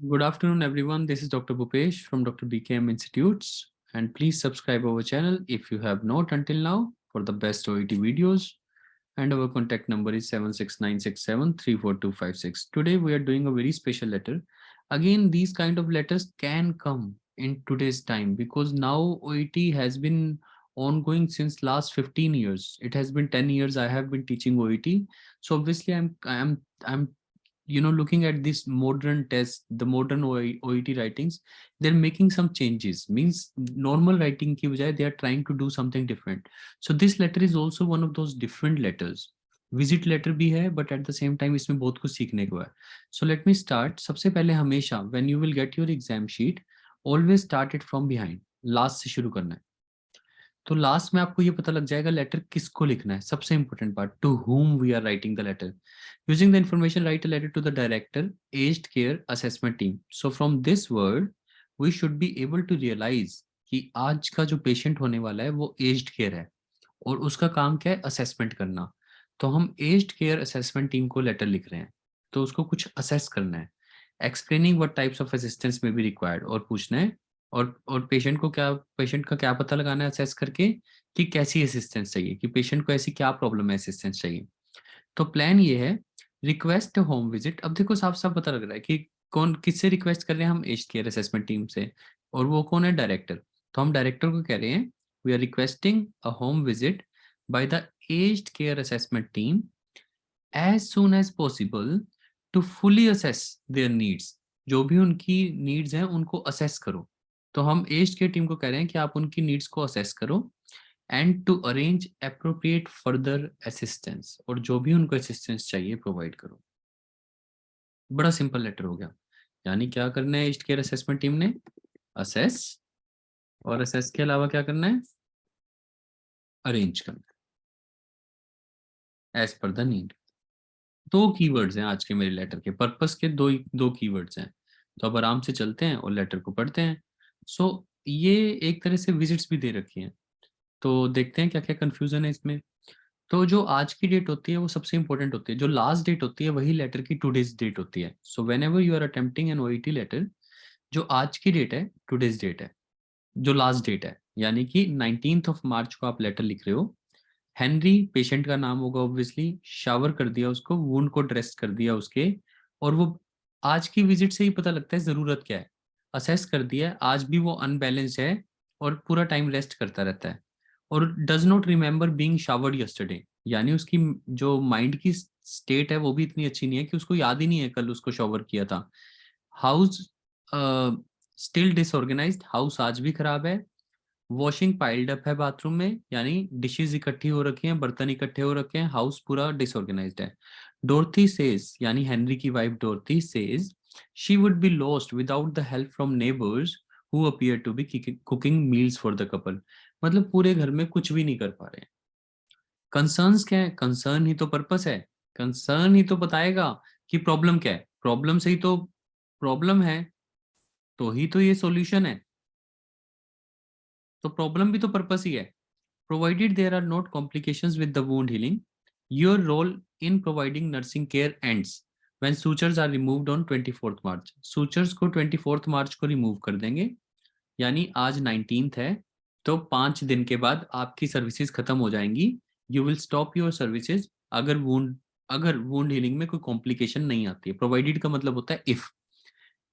Good afternoon, everyone. This is Dr. Bhupesh from Dr. BKM Institutes. And please subscribe our channel if you have not until now for the best OET videos. And our contact number is 76967342256. Today we are doing a very special letter. Again, these kind of letters can come in today's time because now OET has been ongoing since last 15 years. It has been 10 years I have been teaching OET. So obviously I'm looking at this modern test, the modern OET writings, they're making some changes. Means normal writing ki bajaye they are trying to do something different. So this letter is also one of those different letters. Visit letter भी है but at the same time इसमें बहुत कुछ सीखने को है. So let me start. सबसे पहले हमेशा when you will get your exam sheet always start it from behind. Last से शुरू करना है. तो लास्ट में आपको ये पता लग जाएगा लेटर किसको लिखना है. सबसे important part, to whom we are writing the letter. Using the information, write a letter to the director, aged care assessment team. So from this word, we should be able to realize कि आज का जो patient होने वाला है वो aged care है और उसका काम क्या है, असेसमेंट करना. तो हम एज्ड केयर असेसमेंट टीम को लेटर लिख रहे हैं, तो उसको कुछ असेस करना है. Explaining what types of assistance में बी रिक्वायर्ड, और पूछना है और पेशेंट का क्या पता लगाना है असेस करके कि कैसी असिस्टेंस चाहिए, कि पेशेंट को ऐसी क्या प्रॉब्लम है, असिस्टेंस चाहिए. तो प्लान ये है, रिक्वेस्ट होम विजिट. अब देखो साफ साफ पता लग रहा है कि कौन किससे रिक्वेस्ट कर रहे हैं. हम एज्ड केयर असेसमेंट टीम से, और वो कौन है, डायरेक्टर. तो हम डायरेक्टर को कह रहे हैं we are requesting a home visit by the aged care assessment team as soon as possible to fully assess their needs. जो भी उनकी नीड्स हैं उनको असेस करो. तो हम एज्ड केयर टीम को कह रहे हैं कि आप उनकी नीड्स को असेस करो and to arrange appropriate further assistance, और जो भी उनको असिस्टेंस चाहिए प्रोवाइड करो. बड़ा सिंपल लेटर हो गया. यानी क्या करना है एज्ड केयर असेसमेंट टीम ने, असेस, और असेस के अलावा क्या करना है, अरेंज करना है एज पर द नीड. दो कीवर्ड्स हैं आज के मेरे लेटर के, पर्पस के दो दो कीवर्ड्स हैं. तो अब आराम से चलते हैं और लेटर को पढ़ते हैं. सो ये एक तरह से विजिट्स भी दे रखी हैं, तो देखते हैं क्या क्या कंफ्यूजन है इसमें. तो जो आज की डेट होती है वो सबसे इंपॉर्टेंट होती है. जो लास्ट डेट होती है वही लेटर की टुडेज डेट होती है. So whenever you are attempting an OET letter, जो आज की डेट है टुडेज डेट है, जो लास्ट डेट है, यानी कि 19th ऑफ मार्च को आप लेटर लिख रहे हो. हेनरी पेशेंट का नाम होगा ऑब्वियसली. शावर कर दिया उसको, वुंड को ड्रेस कर दिया उसके, और वो आज की विजिट से ही पता लगता है जरूरत क्या है. असेस कर दिया है, आज भी वो अनबैलेंस्ड है और पूरा टाइम रेस्ट करता रहता है, और does not remember being showered yesterday. यानी उसकी जो माइंड की स्टेट है वो भी इतनी अच्छी नहीं है कि उसको याद ही नहीं है कल उसको शॉवर किया था. हाउस स्टिल डिसऑर्गेनाइज्ड, हाउस आज भी खराब है. वॉशिंग पाइल्ड अप है बाथरूम में, यानी डिशेज इकट्ठी हो रखी हैं, बर्तन इकट्ठे हो रखे हैं, हाउस पूरा डिसऑर्गेनाइज्ड है. डोरथी सेज, यानी हेनरी की wife Dorothy says, she would be lost without the help from neighbours who appear to be cooking meals for the couple. मतलब पूरे घर में कुछ भी नहीं कर पा रहे हैं. कंसर्न्स क्या है, कंसर्न ही तो पर्पस है. कंसर्न ही तो बताएगा कि प्रॉब्लम क्या है. प्रॉब्लम से ही तो प्रॉब्लम है, तो ही तो ये सॉल्यूशन है. तो प्रॉब्लम भी तो पर्पस ही है. Provided there are not complications with the wound healing, your role in providing nursing care ends when sutures are removed on 24th March. Sutures को 24th मार्च को रिमूव कर देंगे, यानी आज 19th है, तो 5 दिन के बाद आपकी सर्विसेज खत्म हो जाएंगी. You will stop your services अगर वुंड हीलिंग में कोई कॉम्प्लिकेशन नहीं आती है. प्रोवाइडेड का मतलब होता है इफ.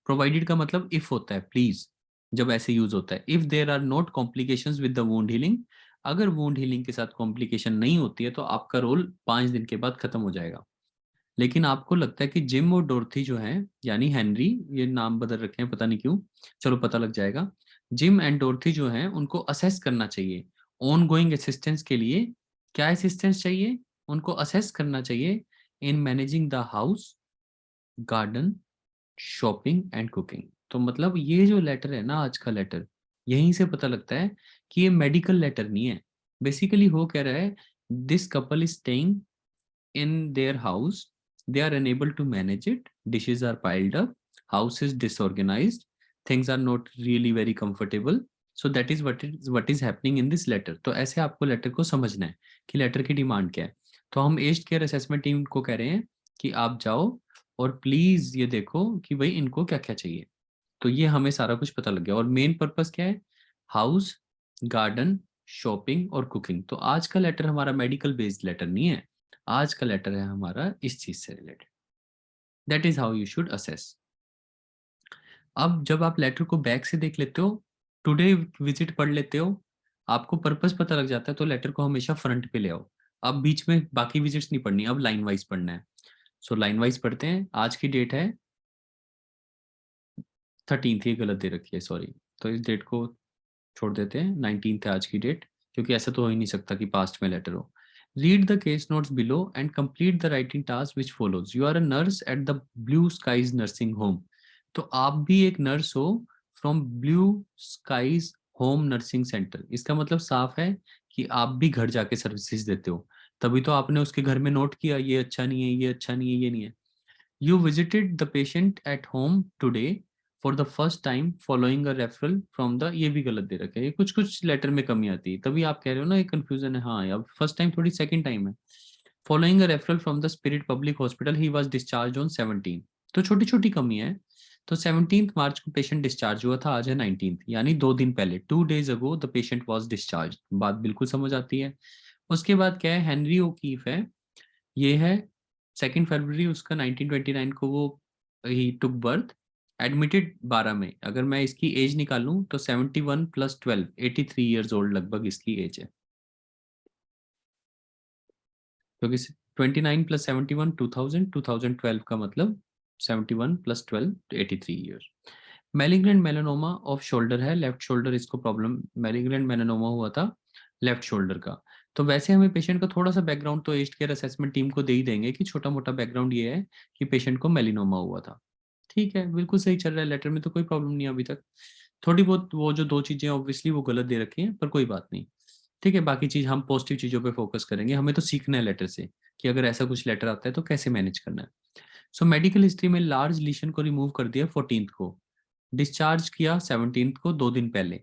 प्रोवाइडेड का मतलब इफ होता है, प्लीज, जब ऐसे यूज होता है. If there are not complications with the wound healing, अगर वुंड हीलिंग के साथ कॉम्प्लिकेशन नहीं होती है तो आपका रोल 5 दिन के बाद खत्म हो जाएगा. लेकिन आपको लगता है कि जिम और डोरथी जो है, यानी हेनरी, ये नाम बदल रखे हैं पता नहीं क्यों, चलो पता लग जाएगा. जिम एंड डोरथी जो है उनको असेस करना चाहिए ऑन गोइंग असिस्टेंस के लिए. क्या असिस्टेंस चाहिए, उनको असेस करना चाहिए in managing the house, garden, shopping and cooking. तो मतलब ये जो लेटर है ना, आज का लेटर, यहीं से पता लगता है कि ये मेडिकल लेटर नहीं है. बेसिकली हो कह रहा है, this couple is staying in their house, they are unable to manage it, dishes are piled up, house is disorganized, things are not really very comfortable. So that is what is happening in this letter. तो ऐसे आपको letter को समझना है कि letter की demand क्या है. तो हम एज्ड केयर असेसमेंट टीम को कह रहे हैं कि आप जाओ और प्लीज ये देखो कि भाई इनको क्या क्या चाहिए। तो ये हमें सारा कुछ पता लग गया। और मेन पर्पस क्या है? हाउस, गार्डन, शॉपिंग और कुकिंग। तो आज का लेटर हमारा मेडिकल बेस्ड लेटर नहीं है, आज का लेटर है हमारा इस चीज से related. That is how you should assess. अब जब आप लेटर को बैक से देख लेते हो, टुडे विजिट पढ़ लेते हो, आपको पर्पस पता लग जाता है, तो लेटर को हमेशा फ्रंट पे ले आओ। अब बीच में बाकी विजिट्स नहीं पढ़नी, अब लाइन वाइज पढ़ना है। सो लाइन वाइज पढ़ते हैं। आज की डेट है 13th, ये गलत दे रखी है, सॉरी। तो इस डेट को छोड़ देते हैं, 19th है आज की डेट, क्योंकि ऐसा तो हो ही नहीं सकता कि पास्ट में लेटर हो। Read the case notes below and complete the writing task which follows. You are a nurse at the Blue Skies nursing home. तो आप भी एक नर्स हो from Blue Skies home nursing centre. इसका मतलब साफ है कि आप भी घर जाके सर्विसेज देते हो। तभी तो आपने उसके घर में नोट किया ये अच्छा नहीं है, ये अच्छा नहीं है, ये नहीं है। You visited the patient at home today for the first time following a referral from the, ये भी गलत दे रखे हैं, ये कुछ कुछ लेटर में कमी आती है, तभी आप कह रहे हो ना ये कंफ्यूजन है। हाँ यार, फर्स्ट टाइम थोड़ी सेकंड टाइम है। Following a referral from the spirit public hospital he was discharge on 17। तो छोटी छोटी कमी है। तो 17 मार्च को पेशेंट डिस्चार्ज हुआ था, आज है 19, यानी 2 दिन पहले, 2 days ago the patient was discharge. बात बिल्कुल समझ आती है। उसके बाद क्या है, हेनरी ओकीफ है, ये है 2 फरवरी उसका 1929 को वो ही टुक बर्थ। एडमिटेड 12 में। अगर मैं इसकी एज निकालूं तो 71 + 12 83 ईयर्स ओल्ड लगभग इसकी एज है, क्योंकि 29 + 71 2000, 2012 का मतलब 71 + 12 83 years. Malignant melanoma off shoulder है, लेफ्ट शोल्डर इसको प्रॉब्लम, मैलिग्नेंट मेलानोमा हुआ था लेफ्ट शोल्डर का। तो वैसे हमें पेशेंट का थोड़ा सा बैकग्राउंड तो एज्ड केयर असेसमेंट टीम को दे ही देंगे कि छोटा मोटा बैकग्राउंड ये है कि पेशेंट को मेलिनोमा हुआ था। ठीक है, बिल्कुल सही चल रहा है, लेटर में तो कोई प्रॉब्लम नहीं है अभी तक। थोड़ी बहुत वो जो 2 चीजें ऑब्वियसली वो गलत दे रखी हैं, पर कोई बात नहीं। ठीक है, बाकी चीज हम पॉजिटिव चीजों पे फोकस करेंगे। हमें तो सीखना है लेटर से कि अगर ऐसा कुछ लेटर आता है तो कैसे मैनेज करना है। सो मेडिकल हिस्ट्री में लार्ज लीशन को रिमूव कर दिया 14th को, डिस्चार्ज किया 17th को, 2 दिन पहले।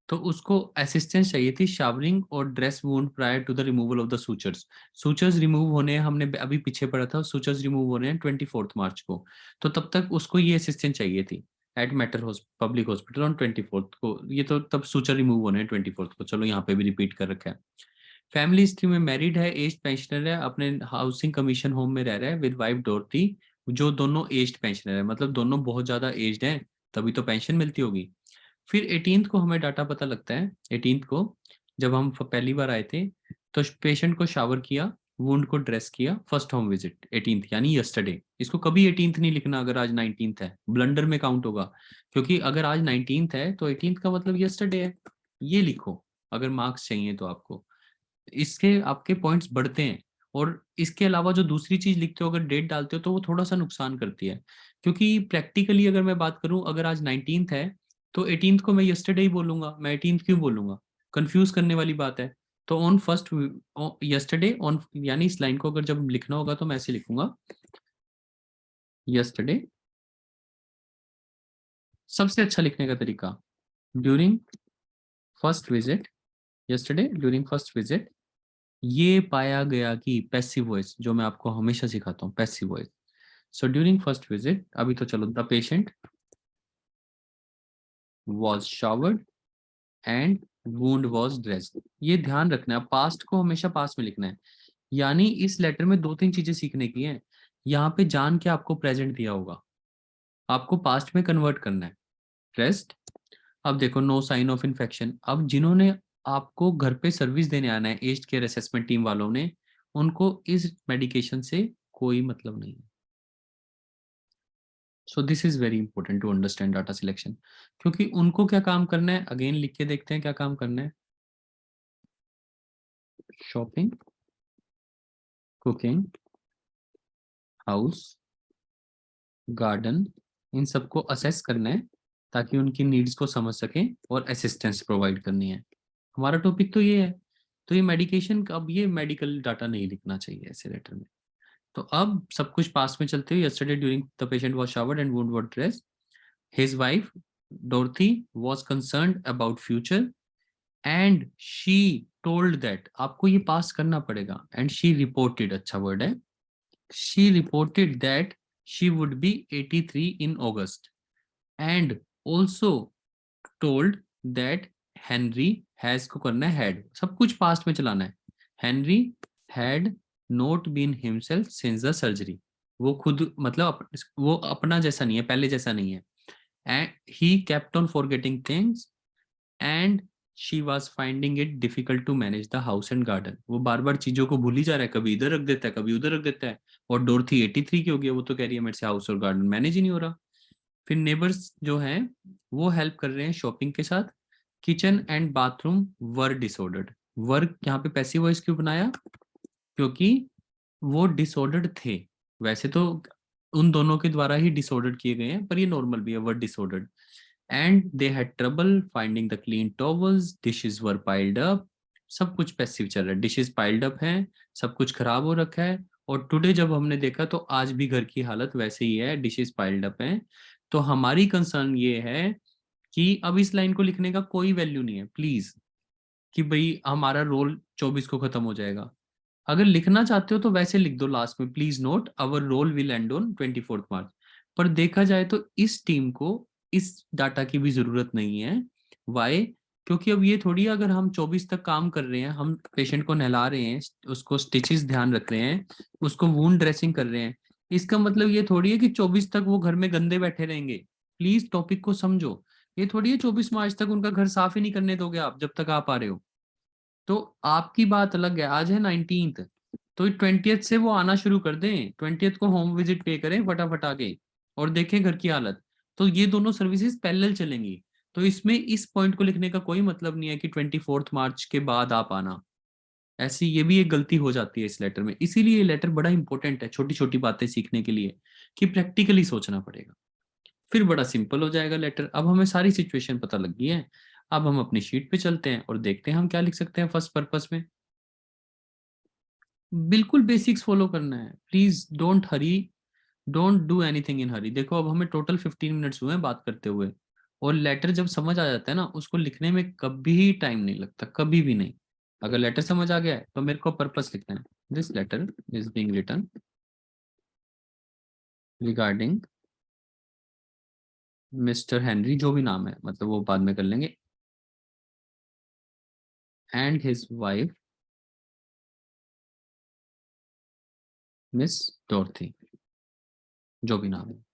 तो उसको असिस्टेंस चाहिए थी शावरिंग और dress wound prior to the removal of the sutures. Sutures remove होने हैं, हमने अभी पीछे पढ़ा था, सूचर्स रिमूव होने हैं 24 मार्च को। तो तब तक उसको ये असिस्टेंस चाहिए थी at Mater Public Hospital on 24 को। ये तो तब सूचर रिमूव होने हैं 24 को, चलो यहाँ पे भी रिपीट कर रखा है। फैमिली हिस्ट्री में मैरिड है, एज्ड पेंशनर है, अपने हाउसिंग कमीशन होम में रह रहा है विद वाइफ डॉर्थी, जो दोनों एज्ड पेंशनर है, मतलब दोनों बहुत ज्यादा एज्ड हैं, तभी तो पेंशन मिलती होगी। फिर 18th को हमें डाटा पता लगता है। 18th को जब हम पहली बार आए थे, तो पेशेंट को शावर किया, वुंड को ड्रेस किया, फर्स्ट होम विजिट 18th यानी यस्टरडे। इसको कभी 18th नहीं लिखना अगर आज 19th है, ब्लंडर में काउंट होगा। क्योंकि अगर आज 19th है तो 18th का मतलब यस्टरडे है, ये लिखो अगर मार्क्स चाहिए तो आपको। इसके आपके पॉइंट्स बढ़ते हैं। और इसके अलावा जो दूसरी चीज लिखते हो, अगर डेट डालते हो, तो वो थोड़ा सा नुकसान करती है। क्योंकि प्रैक्टिकली अगर मैं बात करूं, अगर आज 19th है तो 18th को मैं यस्टरडे ही बोलूंगा, मैं 18th क्यों बोलूंगा? कंफ्यूज करने वाली बात है। तो ऑन फर्स्ट यस्टरडे ऑन, यानी इस लाइन को अगर जब लिखना होगा तो मैं ऐसे लिखूंगा, यस्टरडे। सबसे अच्छा लिखने का तरीका, during first visit, yesterday during first visit, ये पाया गया कि पैसिव वॉइस, जो मैं आपको हमेशा सिखाता हूँ, passive voice. So during first visit, अभी तो चलो, the patient was showered and wound was dressed. ये ध्यान रखना है, पास्ट को हमेशा पास्ट में लिखना है। यानी इस लेटर में 2-3 चीजें सीखने की हैं। यहाँ पे जान के आपको प्रेजेंट दिया होगा, आपको पास्ट में कन्वर्ट करना है, ड्रेस्ड। अब देखो, नो साइन ऑफ इन्फेक्शन। अब जिन्होंने आपको घर पे सर्विस देने आना है, एज्ड केयर असेसमेंट टीम वालों ने, उनको इस मेडिकेशन से कोई मतलब नहीं है। So this is very important to understand data selection. क्योंकि उनको क्या काम करना है, अगेन लिख के देखते हैं क्या काम करना है। शॉपिंग, कुकिंग, हाउस, गार्डन, इन सबको असेस करना है ताकि उनकी नीड्स को समझ सकें और असिस्टेंस प्रोवाइड करनी है। हमारा टॉपिक तो ये है। तो ये मेडिकेशन, अब ये मेडिकल डाटा नहीं लिखना चाहिए ऐसे लेटर में। तो अब सब कुछ पास में चलते हुए, yesterday during the patient was showered and wound was dressed, his wife Dorothy was concerned about future and she told that, आपको ये पास करना पड़ेगा, एंड शी रिपोर्टेड, अच्छा वर्ड है, she reported that she would be 83 in August, and also told that Henry has को करना है had, सब कुछ पास्ट में चलाना है. Henry had not been himself since the surgery. वो खुद मतलब वो अपना जैसा नहीं है, पहले जैसा नहीं है. And he kept on forgetting things and she was finding it difficult to manage the house and garden. वो बार बार चीजों को भूल ही जा रहा है, कभी इधर रख देता है, कभी उधर रख देता है. और डोरथी 83 की हो गई, वो तो कह रही है मेरे से हाउस और गार्डन मैनेज ही नहीं हो रहा. फिर नेबर्स जो हैं वो हेल्प कर रहे हैं शॉपिंग के साथ. Kitchen and bathroom were disordered. Work यहाँ पे पैसिव वॉइस क्यों बनाया? क्योंकि वो डिसऑर्डर्ड थे. वैसे तो उन दोनों के द्वारा ही डिसऑर्डर्ड किए गए हैं, पर ये नॉर्मल भी है, were disordered. And they had trouble finding the clean towels, dishes were piled up. सब कुछ पैसिव चल रहा है, डिशेस पाइल्ड अप हैं, सब कुछ खराब हो रखा है. और टुडे जब हमने देखा तो आज भी घर की हालत वैसे ही है, डिशेस पाइल्ड अप हैं. तो हमारी कंसर्न ये है कि अब इस लाइन को लिखने का कोई वैल्यू नहीं है प्लीज, कि भाई हमारा रोल 24 को खत्म हो जाएगा. अगर लिखना चाहते हो तो वैसे लिख दो लास्ट में, please note our role will end on 24 March. पर देखा जाए तो इस टीम को इस डाटा की भी जरूरत नहीं है. वाई? क्योंकि अब ये थोड़ी, अगर हम 24 तक काम कर रहे हैं, हम पेशेंट को नहला रहे हैं, उसको स्टिचेस ध्यान रख रहे हैं, उसको वूंड ड्रेसिंग कर रहे हैं, इसका मतलब ये थोड़ी है कि 24 तक वो घर में गंदे बैठे रहेंगे. प्लीज टॉपिक को समझो. ये थोड़ी है 24 मार्च तक उनका घर साफ ही नहीं करने दोगे आप जब तक आप आ रहे हो. तो आपकी बात अलग है, आज है 19th, तो 20th से वो आना शुरू कर दें, 20th को होम विजिट पे करें फटाफट आके, और देखें घर की हालत. तो ये दोनों सर्विसेज पैरेलल चलेंगी. तो इसमें इस पॉइंट को लिखने का कोई मतलब नहीं है कि 24 मार्च के बाद आप आना. ऐसी ये भी एक गलती हो जाती है इस लेटर में. इसीलिए ये लेटर बड़ा इंपॉर्टेंट है छोटी छोटी बातें सीखने के लिए, कि प्रैक्टिकली सोचना पड़ेगा. फिर बड़ा सिंपल हो जाएगा लेटर. अब हमें सारी सिचुएशन पता लग गई है. अब हम अपनी शीट पे चलते हैं और देखते हैं हम क्या लिख सकते हैं फर्स्ट पर्पस में. बिल्कुल बेसिक्स फॉलो करना है, please don't hurry, don't do anything in hurry. देखो अब हमें टोटल 15 मिनट्स हुए हैं बात करते हुए, और लेटर जब समझ आ जाता है ना, उसको लिखने में कभी टाइम नहीं लगता, कभी भी नहीं. अगर लेटर समझ आ गया है तो मेरे को पर्पस लिखना है. This letter is being written regarding Mr Henry, जो भी नाम है मतलब वो बाद में कर लेंगे, एंड हिज वाइफ मिस डॉर्थी, जो भी नाम है.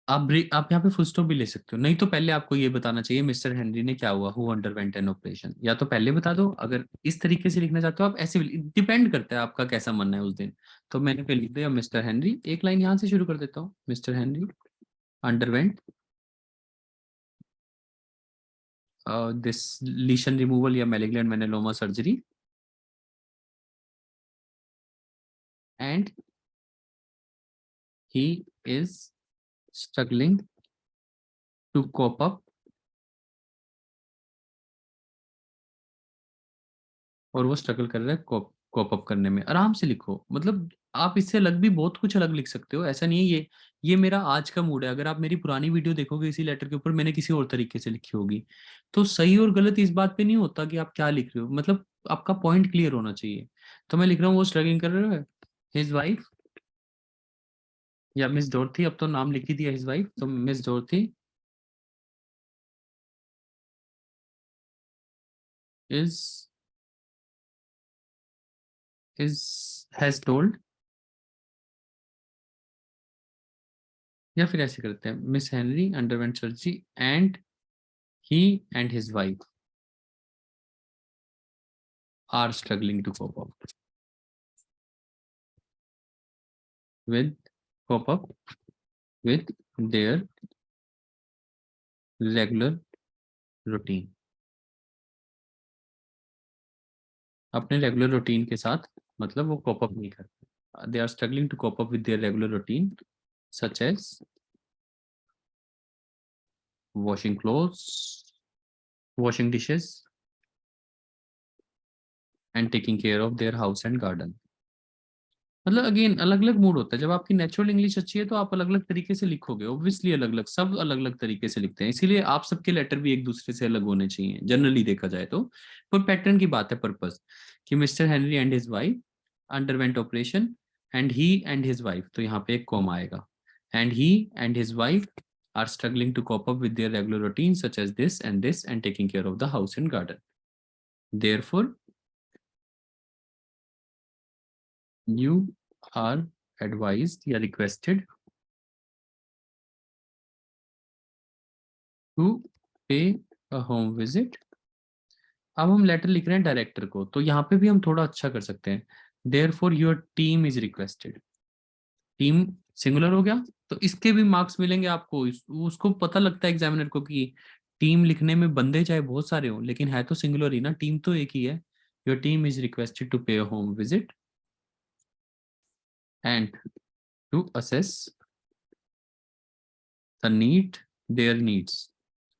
आप यहाँ पे फुल स्टॉप भी ले सकते हो, नहीं तो पहले आपको ये बताना चाहिए मिस्टर हेनरी ने क्या हुआ, हु अंडरवेंट एन ऑपरेशन, या तो पहले बता दो. अगर इस तरीके से लिखना चाहते हो आप ऐसे, डिपेंड करता है आपका कैसा मानना है उस दिन. तो मैंने पहले लिख दिया मिस्टर हेनरी, एक लाइन यहाँ से शुरू कर देता हूँ, mister Henry underwent this lesion removal या malignant meningioma surgery, and he is struggling to cope up. और वो स्ट्रगल कर रहा है कोप अप करने में. आराम से लिखो, मतलब आप इससे अलग भी बहुत कुछ अलग लिख सकते हो, ऐसा नहीं है. ये मेरा आज का मूड है. अगर आप मेरी पुरानी वीडियो देखोगे इसी लेटर के ऊपर, मैंने किसी और तरीके से लिखी होगी. तो सही और गलत इस बात पे नहीं होता कि आप क्या लिख रहे हो, मतलब आपका पॉइंट क्लियर होना चाहिए. तो मैं लिख रहा हूँ वो स्ट्रगलिंग कर रहे हो हिज वाइफ, या मिस डॉर्थी, अब तो नाम लिख ही दिया हिज वाइफ, तो miss Dorothy is is has told, या फिर ऐसे करते हैं miss Henry underwent surgery and he and his wife are struggling to with cope up with their regular routine. अपने रेगुलर रूटीन के साथ, मतलब वो कोप अप नहीं करते. They are struggling to cope up with their regular routine such as washing clothes, washing dishes and taking care of their house and garden. मतलब again अलग अलग मूड होता है. जब आपकी नेचुरल इंग्लिश अच्छी है तो आप अलग अलग तरीके से लिखोगे, ऑब्वियसली अलग अलग, सब अलग अलग तरीके से लिखते हैं. इसीलिए आप सबके लेटर भी एक दूसरे से अलग होने चाहिए जनरली देखा जाए तो. पर पैटर्न की बात है पर्पस, कि mister Henry and his wife underwent operation and he and his wife, तो यहाँ पे एक कॉमा आएगा, and he and his wife are struggling to cope up with their regular routines such as this and taking care of the house and garden. Therefore, you are advised या requested to pay a home visit. अब हम letter लिख रहे हैं director को, तो यहाँ पे भी हम थोड़ा अच्छा कर सकते हैं, therefore your team is requested. Team singular हो गया, तो इसके भी मार्क्स मिलेंगे आपको। उसको पता लगता है एग्जामिनर को कि टीम लिखने में बंदे चाहे बहुत सारे हों लेकिन है तो सिंगुलर ही ना, टीम तो एक ही है। Your team is requested to pay a home visit and to assess the need their needs.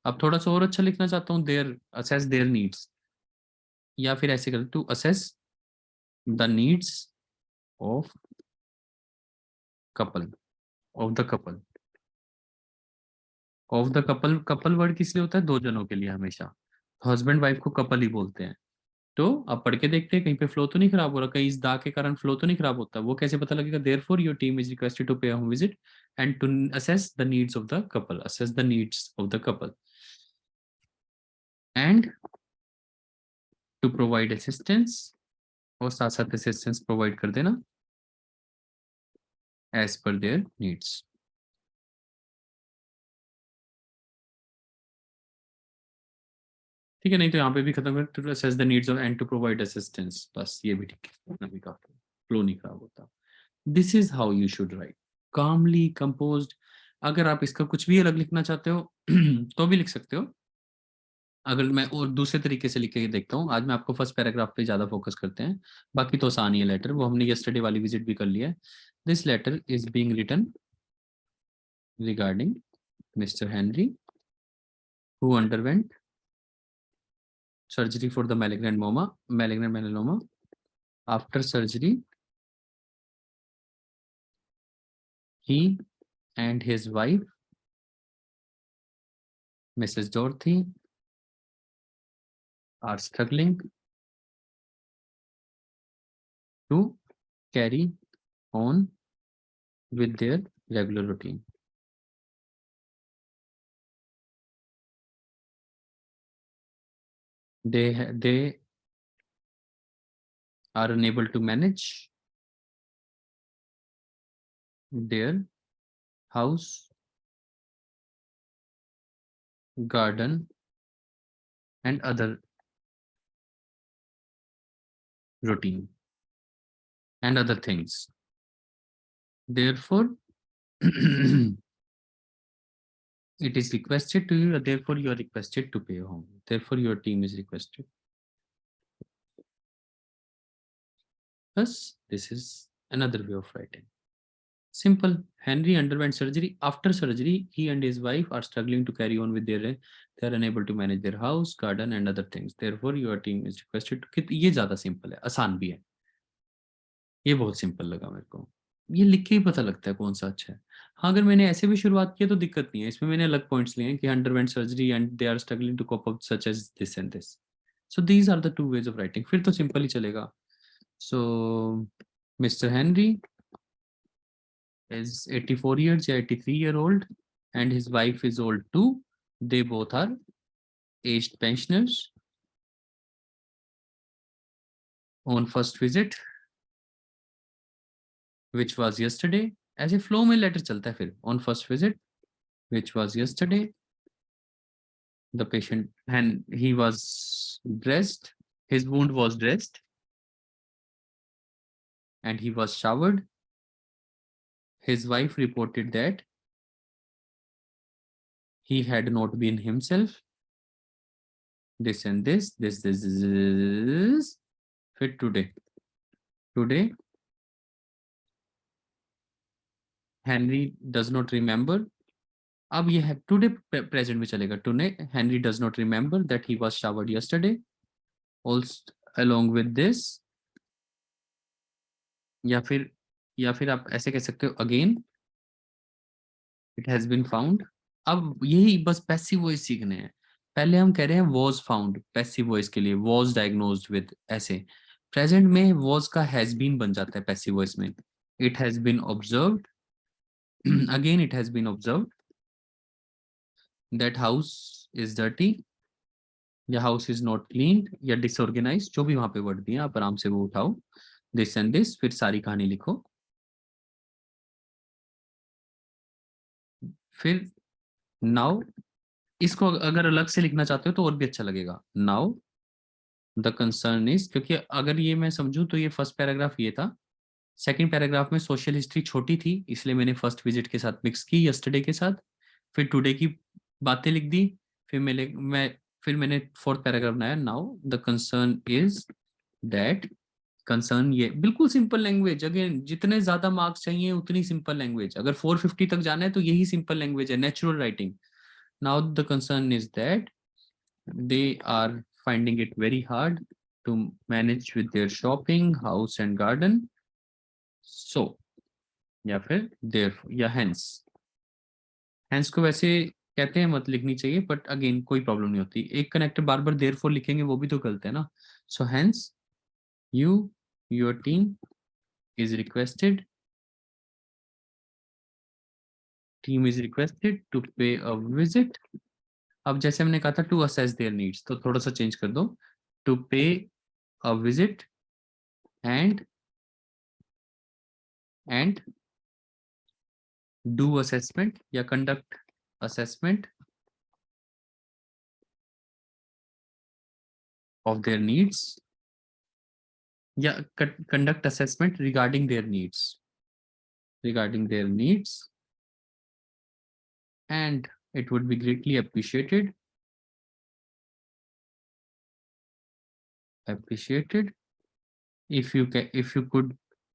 अब थोड़ा सा और अच्छा लिखना चाहता हूँ, देयर असेस देयर नीड्स, या फिर ऐसे कर to assess the needs of couple, of the couple. Of the couple, couple word किस लिए होता है? दो जनों के लिए हमेशा, हस्बैंड वाइफ को कपल ही बोलते हैं। तो अब पढ़ के देखते हैं कहीं पे फ्लो तो नहीं खराब हो रहा, कहीं इस दा के कारण फ्लो तो नहीं खराब होता। वो कैसे पता लगेगा? Therefore your team is requested to pay home visit and to assess the needs of the couple, assess the needs of the couple and to provide assistance, और साथ साथ असिस्टेंस प्रोवाइड कर देना एज पर देयर नीड्स। ठीक है, नहीं तो यहाँ पे भी खत्म कर, to assess the needs of and to provide assistance, बस ये भी ठीक है, इतना भी काफी, फ्लो नहीं खराब होता। This is how you should write, calmly composed. अगर आप इसका कुछ भी अलग लिखना चाहते हो तो भी लिख सकते हो। अगर मैं और दूसरे तरीके से लिख के देखता हूँ, आज मैं आपको फर्स्ट पैराग्राफ पे ज्यादा फोकस करते हैं, बाकी तो आसान ही है लेटर, वो हमने यस्टरडे वाली विजिट भी कर लिया है। This letter is being written regarding Mr Henry who underwent surgery for the malignant melanoma. After surgery, he and his wife, Mrs. Dorothy, are struggling to carry on with their regular routine. They are unable to manage their house, garden, and other routine and other things. Therefore, it is requested to you. Therefore, you are requested to pay home. Therefore, your team is requested. Thus, this is another way of writing. Simple. Henry underwent surgery. After surgery, he and his wife are struggling to carry on with their. They are unable to manage their house, garden, and other things. Therefore, your team is requested to. ये ज्यादा simple है, आसान भी है। ये बहुत simple लगा मेरे को। ये लिख के ही पता लगता है कौन सा अच्छा है। हाँ, अगर मैंने ऐसे भी शुरुआत की तो दिक्कत नहीं है, इसमें मैंने अलग पॉइंट्स लिए हैं कि underwent surgery and they are struggling to cope up such as this and this. So these are the two ways of writing, फिर तो सिंपल ही चलेगा। So mister Henry is 84 years or 83-year old and his wife is old too. They both are aged pensioners. On first visit, which was yesterday, ऐसे flow में letter चलता है फिर। On first visit, which was yesterday, the patient and he was dressed, his wound was dressed and he was showered. His wife reported that he had not been himself, this and this fit today Henry does not remember. अब ये है today present में चलेगा। Today Henry does not remember that he was showered yesterday, also along with this, या फिर आप ऐसे कह सकते हो again it has been found. अब यही बस पैसिव वॉइस सीखने हैं। पहले हम कह रहे हैं वाज फाउंड पैसिव वॉइस के लिए, वाज डायग्नोज्ड विद ऐसे, प्रेजेंट में वॉज का हैज बीन बन जाता है पैसिव वॉइस में. It has been observed, again it has been observed that house is dirty, या हाउस इज नॉट क्लीन, या डिसऑर्गेनाइज, जो भी वहां पे वर्ड दिए आप आराम से वो उठाओ. दिस एंड दिस, फिर सारी कहानी लिखो. फिर नाउ, इसको अगर अलग से लिखना चाहते हो तो और भी अच्छा लगेगा. नाउ द कंसर्न इज, क्योंकि अगर ये मैं समझूं तो ये फर्स्ट पैराग्राफ ये था. सेकंड पैराग्राफ में सोशल हिस्ट्री छोटी थी, इसलिए मैंने फर्स्ट विजिट के साथ मिक्स की यस्टरडे के साथ. फिर टुडे की बातें लिख दी. फिर मैंने फोर्थ पैराग्राफ बनाया. Now the concern is that, concern ये बिल्कुल सिंपल लैंग्वेज. अगेन जितने ज्यादा मार्क्स चाहिए उतनी सिंपल लैंग्वेज. अगर 450 तक जाना है तो यही सिंपल लैंग्वेज है, natural writing. Now the concern is that they are finding it very hard to manage with their shopping, house and garden. So, या फिर therefore या hence. hence को वैसे कहते हैं मत लिखनी चाहिए, बट अगेन कोई प्रॉब्लम नहीं होती. एक कनेक्टर बार बार therefore लिखेंगे वो भी तो गलत है ना. So hence you, your team is requested, to pay a visit. अब जैसे हमने कहा था to assess their needs, तो थोड़ा सा चेंज कर दो. To pay a visit and do assessment या conduct assessment of their needs, या conduct assessment regarding their needs, and it would be greatly appreciated if you could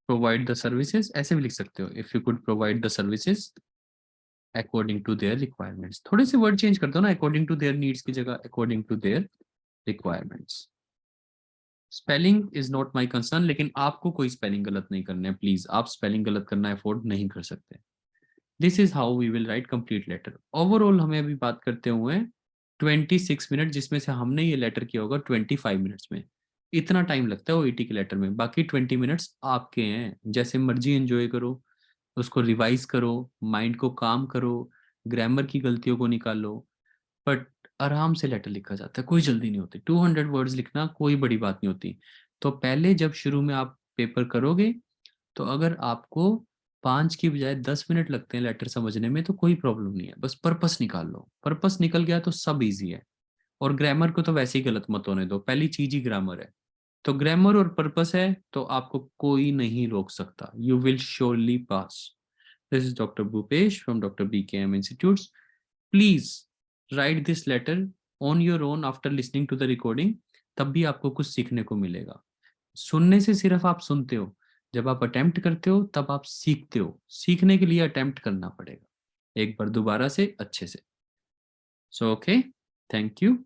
provide the services. ऐसे भी लिख सकते हो, if you could provide the services according to their requirements. थोड़े से word change कर दो ना, according to their needs की जगह according to their requirements. Spelling is not my concern, लेकिन आपको कोई स्पेलिंग गलत नहीं करना है प्लीज. आप स्पेलिंग गलत करना अफोर्ड नहीं कर सकते. This is how we will write complete letter. Overall हमें अभी बात करते हुए 26 मिनट, जिसमें से हमने ये लेटर किया होगा 25 मिनट्स में. इतना टाइम लगता है ओईटी के लेटर में. बाकी 20 मिनट्स आपके हैं, जैसे मर्जी एंजॉय करो, उसको रिवाइज करो, माइंड को काम करो, ग्रामर की गलतियों को निकालो. बट आराम से लेटर लिखा जाता है, कोई जल्दी नहीं होती. 200 वर्ड्स लिखना कोई बड़ी बात नहीं होती. तो पहले जब शुरू में आप पेपर करोगे, तो अगर आपको 5 की बजाय 10 मिनट लगते हैं लेटर समझने में तो कोई प्रॉब्लम नहीं है. बस पर्पस निकाल लो, पर्पस निकल गया तो सब इजी है. और ग्रामर को तो वैसे ही गलत मत होने दो, पहली चीज ही ग्रामर है. तो ग्रामर और पर्पस है तो आपको कोई नहीं रोक सकता. You will surely pass. This is doctor Bhupesh from doctor BKM institute. Please write this letter on your own after listening to the recording. तब भी आपको कुछ सीखने को मिलेगा. सुनने से सिर्फ आप सुनते हो, जब आप अटेम्प्ट करते हो तब आप सीखते हो. सीखने के लिए अटेम्प्ट करना पड़ेगा एक बार दोबारा से अच्छे से. So okay, thank you.